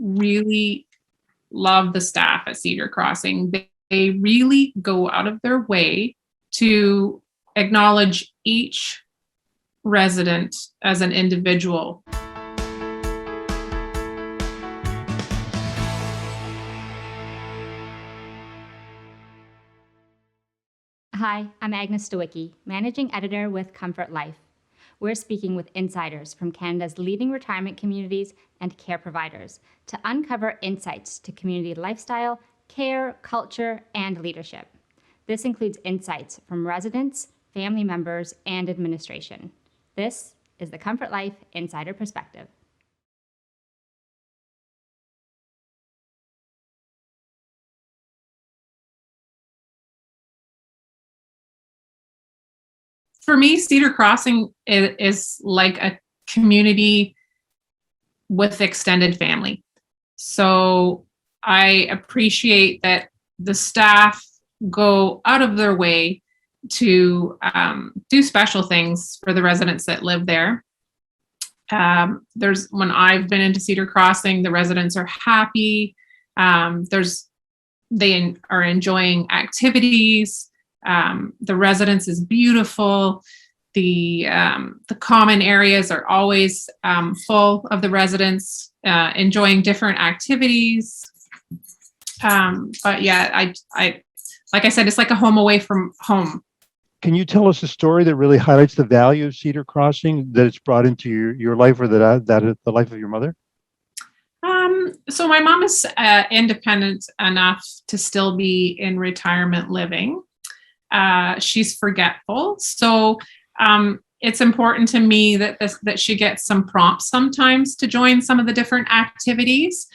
really love the staff at Cedar Crossing. They really go out of their way to acknowledge each resident as an individual. Hi, I'm Agnes Stawicki, Managing Editor with Comfort Life. We're speaking with insiders from Canada's leading retirement communities and care providers to uncover insights to community lifestyle, care, culture, and leadership. This includes insights from residents, family members, and administration. This is the Comfort Life Insider Perspective. For me, Cedar Crossing is like a community with extended family. So I appreciate that the staff go out of their way to do special things for the residents that live there. When I've been into Cedar Crossing, the residents are happy. They are enjoying activities. The residence is beautiful. The common areas are always full of the residents enjoying different activities. But yeah, I like I said, it's like a home away from home. Can you tell us a story that really highlights the value of Cedar Crossing that it's brought into your life, or that the life of your mother? So my mom is independent enough to still be in retirement living. She's forgetful, so it's important to me that she gets some prompts sometimes to join some of the different activities.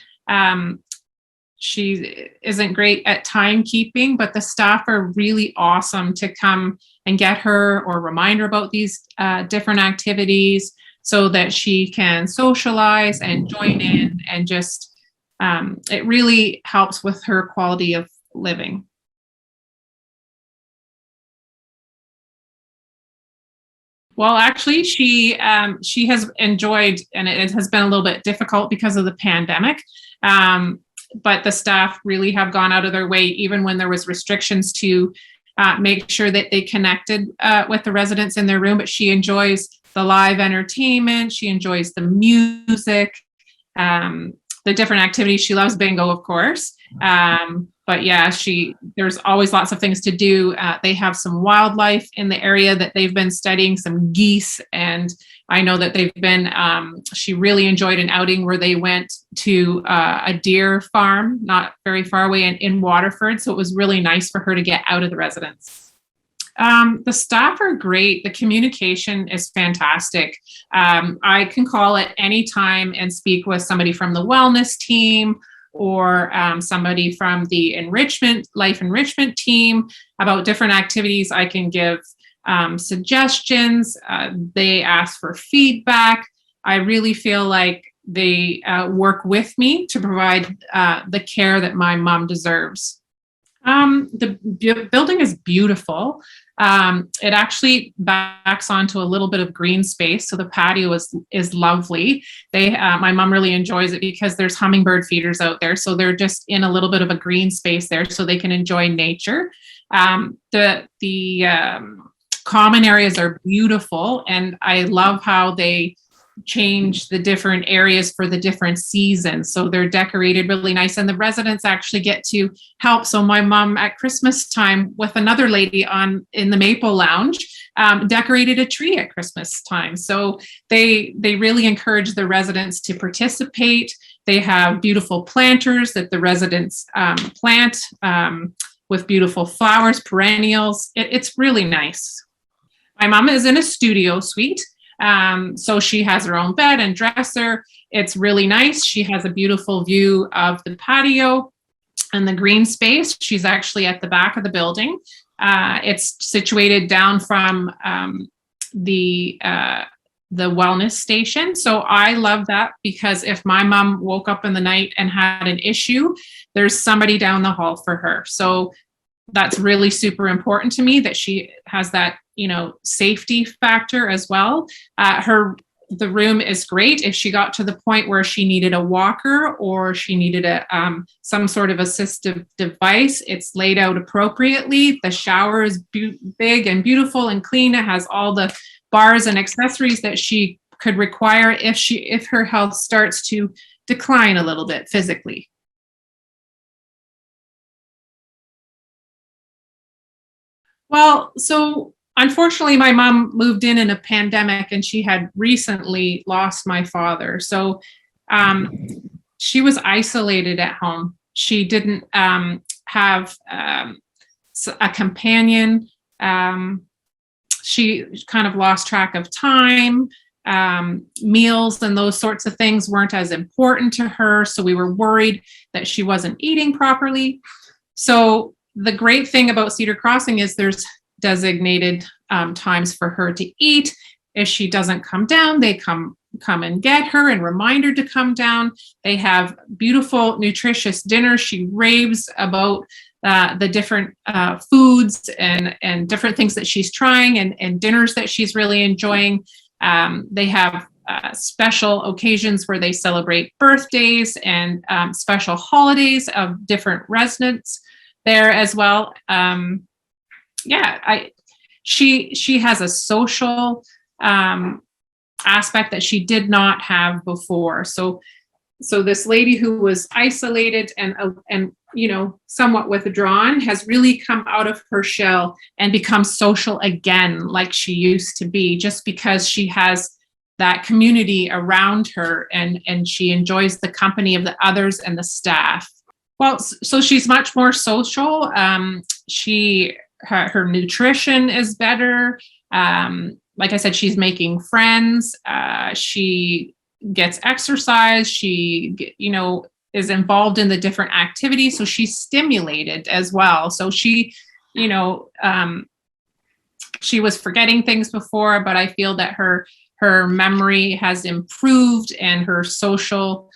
She isn't great at timekeeping, but the staff are really awesome to come and get her or remind her about these different activities so that she can socialize and join in, and just it really helps with her quality of living. Well, actually, she has enjoyed, and it has been a little bit difficult because of the pandemic. But the staff really have gone out of their way, even when there was restrictions, to make sure that they connected with the residents in their room. But she enjoys the live entertainment. She enjoys the music, the different activities. She loves bingo, of course. But yeah, there's always lots of things to do. They have some wildlife in the area that they've been studying, some geese. And I know that she really enjoyed an outing where they went to a deer farm, not very far away in Waterford. So it was really nice for her to get out of the residence. The staff are great. The communication is fantastic. I can call at any time and speak with somebody from the wellness team, or somebody from the life enrichment team about different activities. I can give suggestions. They ask for feedback. I really feel like they work with me to provide the care that my mom deserves. The building is beautiful. It actually backs onto a little bit of green space, so the patio is lovely. My mom really enjoys it because there's hummingbird feeders out there, so they're just in a little bit of a green space there, so they can enjoy nature. The common areas are beautiful, and I love how they change the different areas for the different seasons. So they're decorated really nice, and the residents actually get to help. So my mom at Christmas time with another lady in the Maple Lounge decorated a tree at Christmas time. So they really encourage the residents to participate. They have beautiful planters that the residents plant with beautiful flowers, perennials. It's really nice. My mom is in a studio suite. So she has her own bed and dresser. It's really nice. She has a beautiful view of the patio and the green space. She's actually at the back of the building. It's situated down from the wellness station. So I love that, because if my mom woke up in the night and had an issue, there's somebody down the hall for her. So that's really super important to me, that she has that, safety factor as well. Her the room is great. If she got to the point where she needed a walker or she needed some sort of assistive device, it's laid out appropriately. The shower is big and beautiful and clean. It has all the bars and accessories that she could require if her health starts to decline a little bit physically. Well, so unfortunately, my mom moved in a pandemic, and she had recently lost my father. So she was isolated at home. She didn't have a companion. She kind of lost track of time. Meals and those sorts of things weren't as important to her. So we were worried that she wasn't eating properly. So the great thing about Cedar Crossing is there's designated times for her to eat. If she doesn't come down, they come and get her and remind her to come down. They have beautiful, nutritious dinners. She raves about the different foods and different things that she's trying and dinners that she's really enjoying. They have special occasions where they celebrate birthdays and special holidays of different residents there as well. She has a social aspect that she did not have before. So this lady who was isolated and somewhat withdrawn has really come out of her shell and become social again, like she used to be, just because she has that community around her and she enjoys the company of the others and the staff. Well, so she's much more social. Her nutrition is better. Like I said, she's making friends. She gets exercise. She, is involved in the different activities. So she's stimulated as well. So she was forgetting things before, but I feel that her memory has improved and her social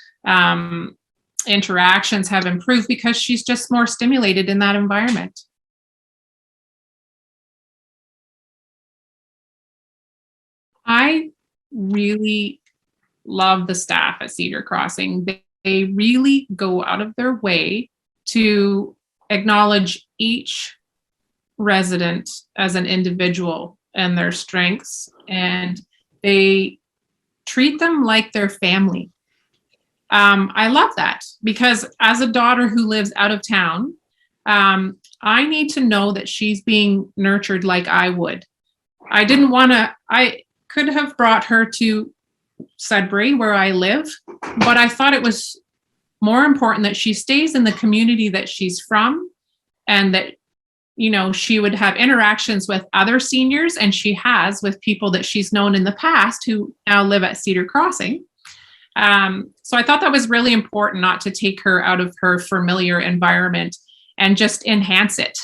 interactions have improved because she's just more stimulated in that environment. I really love the staff at Cedar Crossing. They really go out of their way to acknowledge each resident as an individual and their strengths, and they treat them like their family. I love that because as a daughter who lives out of town, I need to know that she's being nurtured like I would. I could have brought her to Sudbury where I live, but I thought it was more important that she stays in the community that she's from and that, she would have interactions with other seniors, and she has with people that she's known in the past who now live at Cedar Crossing. So I thought that was really important, not to take her out of her familiar environment and just enhance it.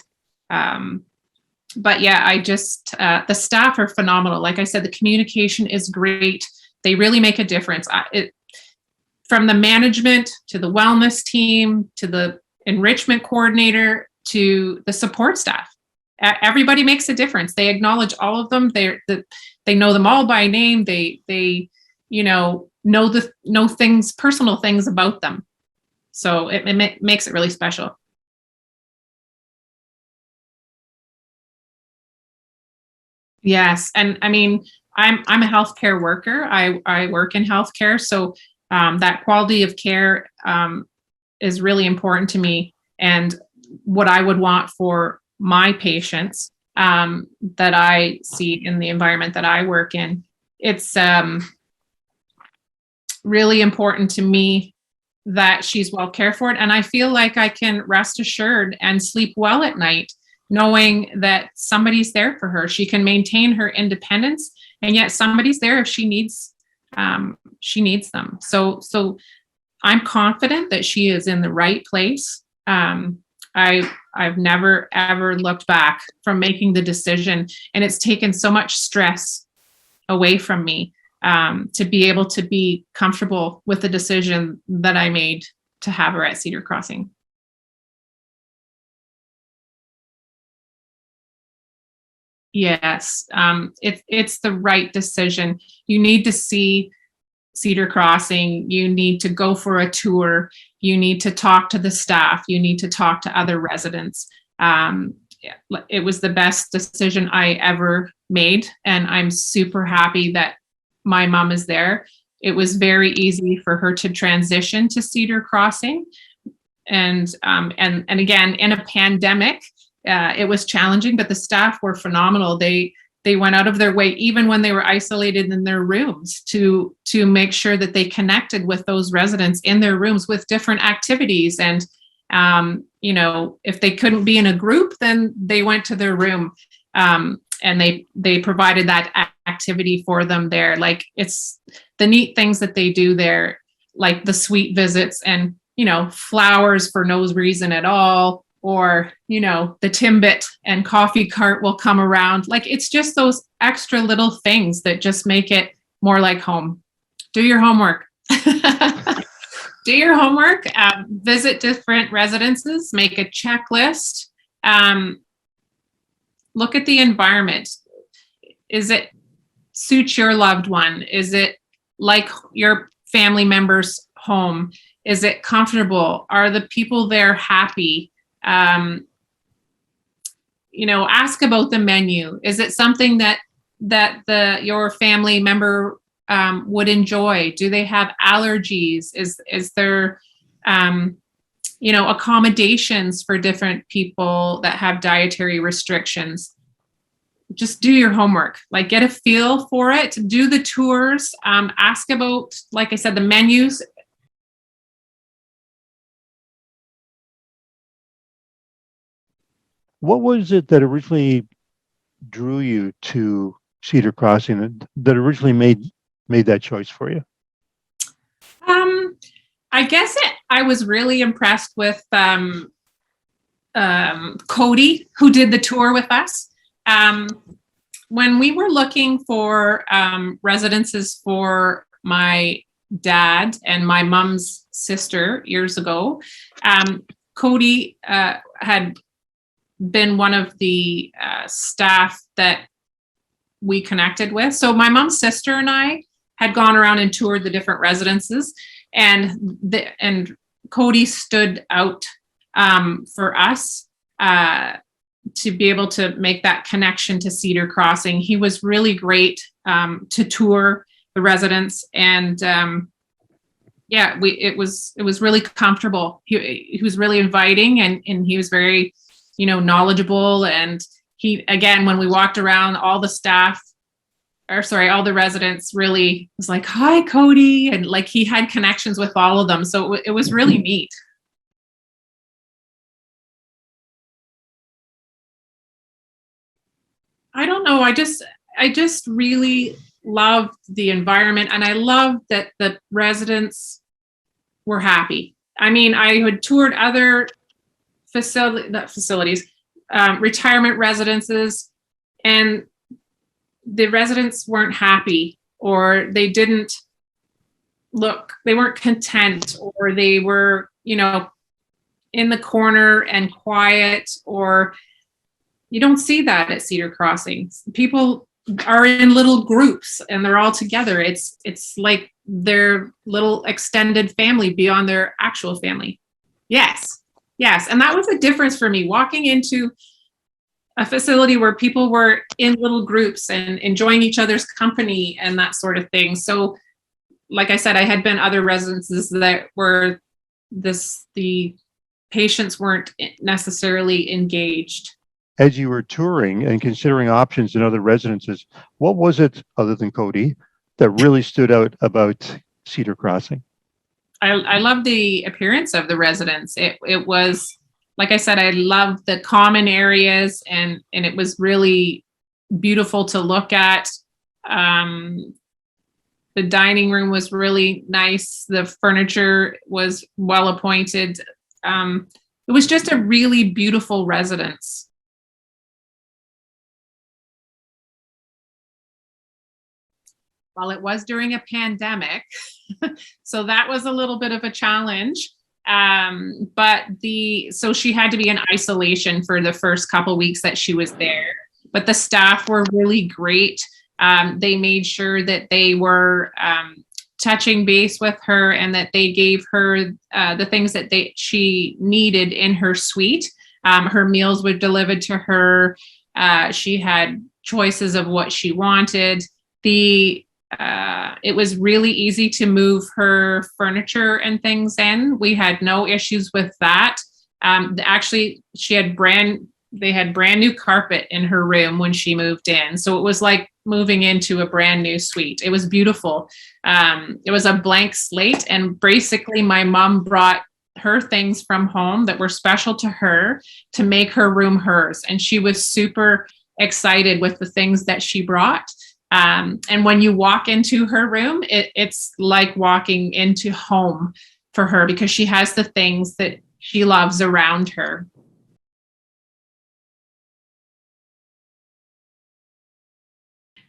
But yeah, the staff are phenomenal. Like I said, the communication is great. They really make a difference. From the management to the wellness team, to the enrichment coordinator, to the support staff, everybody makes a difference. They acknowledge all of them. They know them all by name. They know things, personal things about them. So it makes it really special. Yes. And I mean, I'm a healthcare worker. I work in healthcare. So that quality of care is really important to me, and what I would want for my patients that I see in the environment that I work in. It's really important to me that she's well cared for, and I feel like I can rest assured and sleep well at night knowing that somebody's there for her. She can maintain her independence, and yet somebody's there if she needs them. So I'm confident that she is in the right place. I've never ever looked back from making the decision, and it's taken so much stress away from me to be able to be comfortable with the decision that I made to have her at Cedar Crossing. Yes, it's the right decision. You need to see Cedar Crossing. You need to go for a tour. You need to talk to the staff. You need to talk to other residents. It was the best decision I ever made, and I'm super happy that my mom is there. It was very easy for her to transition to Cedar Crossing, and again, in a pandemic, it was challenging, but the staff were phenomenal. They went out of their way, even when they were isolated in their rooms, to make sure that they connected with those residents in their rooms with different activities. And if they couldn't be in a group, then they went to their room, and they provided that activity for them there. Like, it's the neat things that they do there, like the suite visits and flowers for no reason at all, or the Timbit and coffee cart will come around. Like, it's just those extra little things that just make it more like home. Do your homework. Do your homework. Visit different residences. Make a checklist. Look at the environment. Is it suit your loved one? Is it like your family member's home? Is it comfortable? Are the people there happy? Ask about the menu. Is it something that your family member would enjoy? Do they have allergies? Is there accommodations for different people that have dietary restrictions? Just do your homework. Like, get a feel for it. Do the tours. Ask about, like I said, the menus. What was it that originally drew you to Cedar Crossing, that originally made that choice for you? I guess I was really impressed with Cody, who did the tour with us. When we were looking for residences for my dad and my mom's sister years ago, Cody had been one of the staff that we connected with. So my mom's sister and I had gone around and toured the different residences, and Cody stood out for us to be able to make that connection to Cedar Crossing. He was really great to tour the residents, and it was really comfortable. He was really inviting, and he was very knowledgeable. And he, again, when we walked around, all the residents really was like, "Hi, Cody," and like he had connections with all of them. So it was really neat. I don't know. I just really loved the environment, and I loved that the residents were happy. I mean, I had toured other retirement residences, and the residents weren't happy, or they weren't content, or they were, in the corner and quiet, or you don't see that at Cedar Crossing. People are in little groups and they're all together. It's like their little extended family beyond their actual family. Yes. And that was a difference for me, walking into a facility where people were in little groups and enjoying each other's company and that sort of thing. So, like I said, I had been other residences that were the patients weren't necessarily engaged. As you were touring and considering options in other residences, what was it, other than Cody, that really stood out about Cedar Crossing? I love the appearance of the residents. It was, like I said, I loved the common areas, and it was really beautiful to look at. The dining room was really nice. The furniture was well appointed. It was just a really beautiful residence. Well, it was during a pandemic, so that was a little bit of a challenge. So she had to be in isolation for the first couple weeks that she was there. but the staff were really great. They made sure that they were touching base with her and that they gave her the things that she needed in her suite. Her meals were delivered to her. She had choices of what she wanted. It was really easy to move her furniture and things in. We had no issues with that. Actually, they had brand new carpet in her room when she moved in. So it was like moving into a brand new suite. It was beautiful. It was a blank slate. And basically my mom brought her things from home that were special to her to make her room hers. And she was super excited with the things that she brought. And when you walk into her room, it's like walking into home for her because she has the things that she loves around her.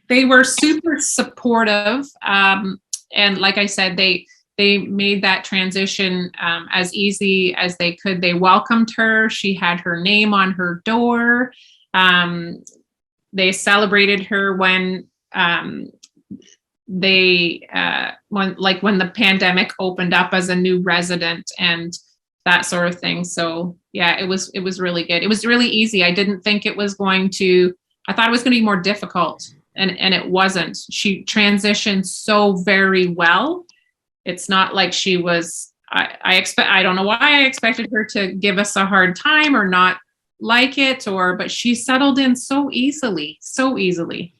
They were super supportive. And like I said, they made that transition as easy as they could. They welcomed her. She had her name on her door. They celebrated her when when the pandemic opened up as a new resident and that sort of thing. So yeah, it was really good. It was really easy. I didn't think it was going to, I thought it was going to be more difficult, and it wasn't. She transitioned so very well. It's not like she was, I don't know why I expected her to give us a hard time or not like it, but she settled in so easily, so easily.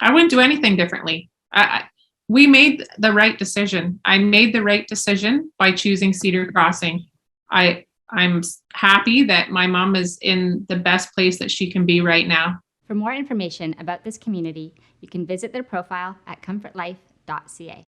I wouldn't do anything differently. We made the right decision. I made the right decision by choosing Cedar Crossing. I'm happy that my mom is in the best place that she can be right now. For more information about this community, you can visit their profile at comfortlife.ca.